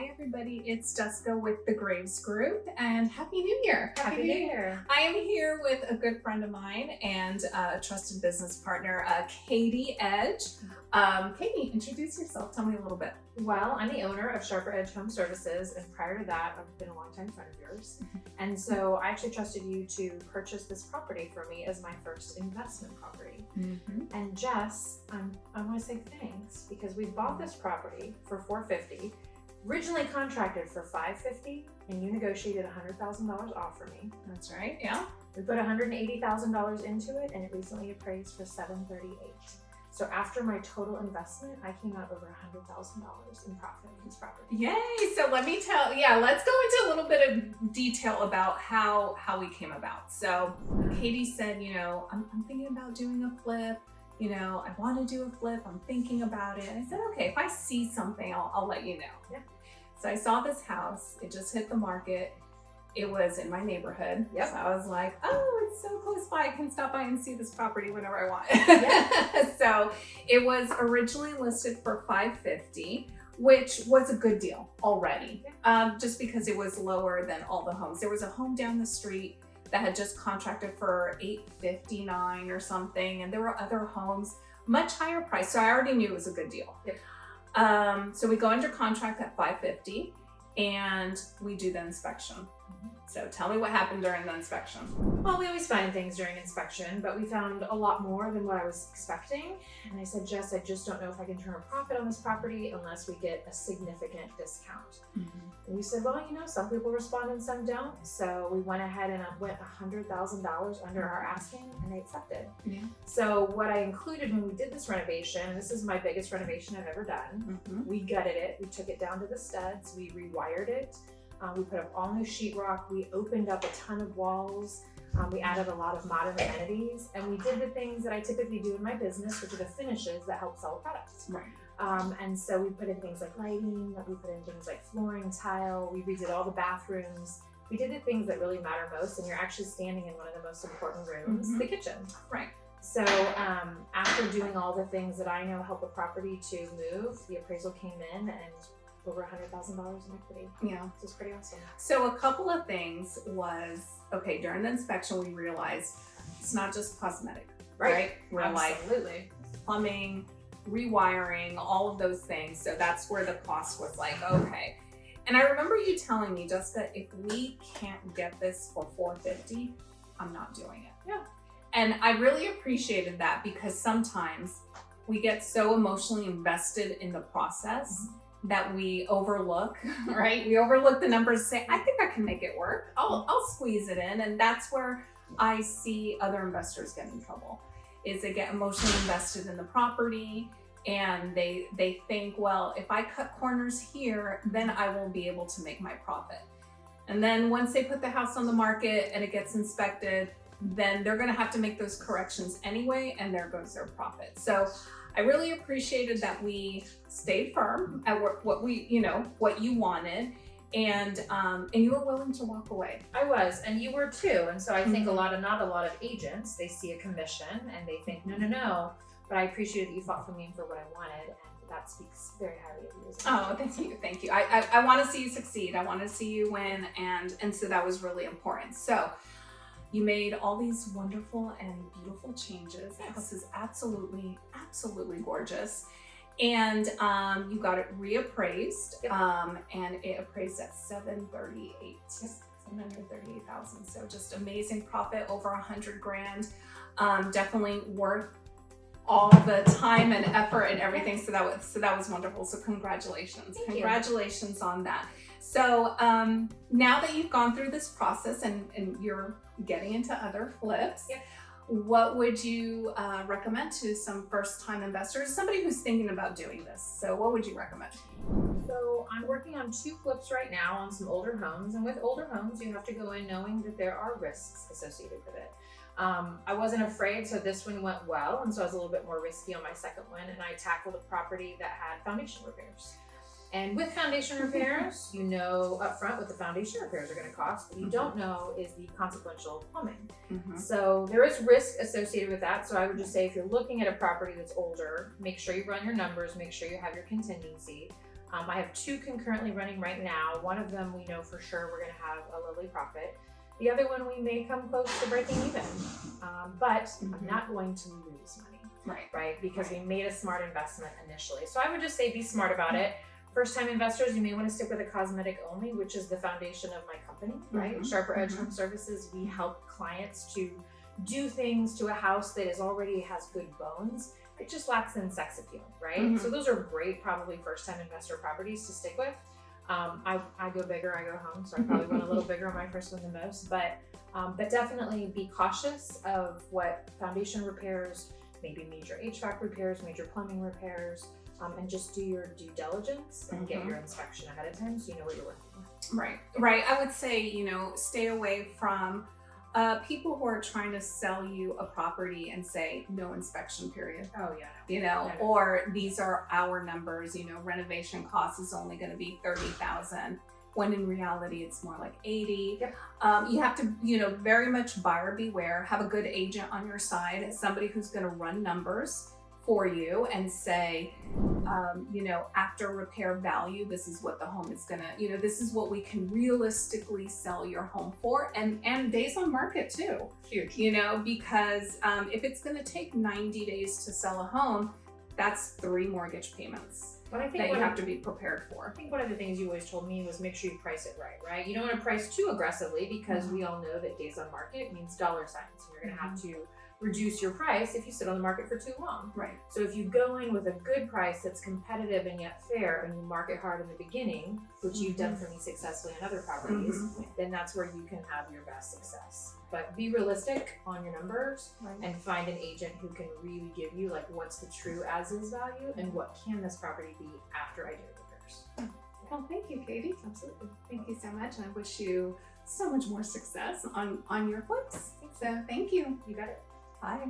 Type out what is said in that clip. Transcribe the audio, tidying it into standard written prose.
Hi everybody, it's Jessica with the Graves Group, and Happy New Year! Happy New Year! I am here with a good friend of mine and a trusted business partner, Katie Edge. Katie, introduce yourself. Tell me a little bit. Well, I'm the owner of Sharper Edge Home Services, and prior to that, I've been a longtime friend of yours. And so I actually trusted you to purchase this property for me as my first investment property. And Jess, I want to say thanks because we bought this property for $450, originally contracted for $550, and you negotiated $100,000 off for me. That's right, yeah. We put $180,000 into it, and it recently appraised for $738. So after my total investment, I came out over $100,000 in profit on this property. Yay! So let's go into a little bit of detail about how we came about. So Katie said, I'm thinking about doing a flip. I want to do a flip. I'm thinking about it. And I said, okay, if I see something, I'll let you know. Yeah. So I saw this house. It just hit the market. It was in my neighborhood. Yep. So I was like, oh, it's so close by. I can stop by and see this property whenever I want. Yeah. So it was originally listed for $550, which was a good deal already. Yeah. Just because it was lower than all the homes. There was a home down the street that had just contracted for $859 or something. And there were other homes much higher price. So I already knew it was a good deal. Yep. So we go under contract at $550 and we do the inspection. So tell me what happened during the inspection. Well, we always find things during inspection, but we found a lot more than what I was expecting. And I said, Jess, I just don't know if I can turn a profit on this property unless we get a significant discount. And we said, well, some people respond and some don't. So we went ahead and went $100,000 under our asking, and they accepted. Yeah. So what I included when we did this renovation, and this is my biggest renovation I've ever done, we gutted it, we took it down to the studs, we rewired it. We put up all new sheetrock. We opened up a ton of walls. We added a lot of modern amenities, and we did the things that I typically do in my business, which are the finishes that help sell products. Right. And so we put in things like lighting, we put in things like flooring, tile. We redid all the bathrooms. We did the things that really matter most, and you're actually standing in one of the most important rooms, the kitchen. Right. So after doing all the things that I know help a property to move, the appraisal came in and over $100,000 in equity. Yeah. This is pretty awesome. So a couple of things was, okay, during the inspection, we realized it's not just cosmetic, right? We're Absolutely. like plumbing, rewiring, all of those things. So that's where the cost was like, okay. And I remember you telling me, Jessica, if we can't get this for $450, I'm not doing it. Yeah. And I really appreciated that because sometimes we get so emotionally invested in the process that we overlook, right? We overlook the numbers and say, I think I can make it work. I'll squeeze it in. And that's where I see other investors get in trouble, is they get emotionally invested in the property and they think, well, if I cut corners here, then I will be able to make my profit. And then once they put the house on the market and it gets inspected, then they're gonna have to make those corrections anyway, and there goes their profit. So I really appreciated that we stayed firm at what you wanted, and you were willing to walk away. I was, and you were too. And so I think not a lot of agents, they see a commission and they think, no. But I appreciated that you fought for me and for what I wanted, and that speaks very highly of you. Oh, thank you. I want to see you succeed. I want to see you win, and so that was really important. So you made all these wonderful and beautiful changes. The house is absolutely gorgeous. And you got it reappraised, and it appraised at $738,000. So just amazing profit, over $100,000. Definitely worth all the time and effort and everything. So that was wonderful. So congratulations. Congratulations on that. So now that you've gone through this process and you're getting into other flips, what would you recommend to some first-time investors, somebody who's thinking about doing this? So what would you recommend? So I'm working on 2 flips right now on some older homes, and with older homes, you have to go in knowing that there are risks associated with it. I wasn't afraid, so this one went well, and so I was a little bit more risky on my second one, and I tackled a property that had foundation repairs. And with foundation repairs, you know upfront what the foundation repairs are going to cost. What you don't know is the consequential plumbing. So there is risk associated with that. So I would just say if you're looking at a property that's older, make sure you run your numbers, make sure you have your contingency. I have 2 concurrently running right now. One of them we know for sure we're gonna have a lovely profit. The other one we may come close to breaking even, but I'm not going to lose money, right? Because we made a smart investment initially. So I would just say be smart about it. First time investors, you may want to stick with a cosmetic only, which is the foundation of my company, right? Sharper Edge Home Services, we help clients to do things to a house that already has good bones. It just lacks in sex appeal, right? So those are great, probably first time investor properties to stick with. I go bigger, I go home, so I probably went a little bigger on my first one the most, but definitely be cautious of what foundation repairs, maybe major HVAC repairs, major plumbing repairs, and just do your due diligence and get your inspection ahead of time so you know what you're working with. Right. I would say, stay away from people who are trying to sell you a property and say no inspection period. Oh yeah. Or these are our numbers, renovation cost is only going to be $30,000 when in reality it's more like 80. Yep. You have to, very much buyer beware, have a good agent on your side, somebody who's going to run numbers for you and say, after repair value, this is what the home is gonna, this is what we can realistically sell your home for, and days on market too. Huge. Because if it's gonna take 90 days to sell a home, that's 3 mortgage payments that you have to be prepared for. I think one of the things you always told me was make sure you price it right? You don't want to price too aggressively because we all know that days on market means dollar signs. And you're gonna have to reduce your price if you sit on the market for too long. Right. So if you go in with a good price that's competitive and yet fair, and you market hard in the beginning, which you've done for me successfully in other properties, then that's where you can have your best success. But be realistic on your numbers and find an agent who can really give you like what's the true as-is value and what can this property be after I do repairs. Well, thank you, Katie. Absolutely. Thank you so much, and I wish you so much more success on your flips. So thank you. You got it. Bye.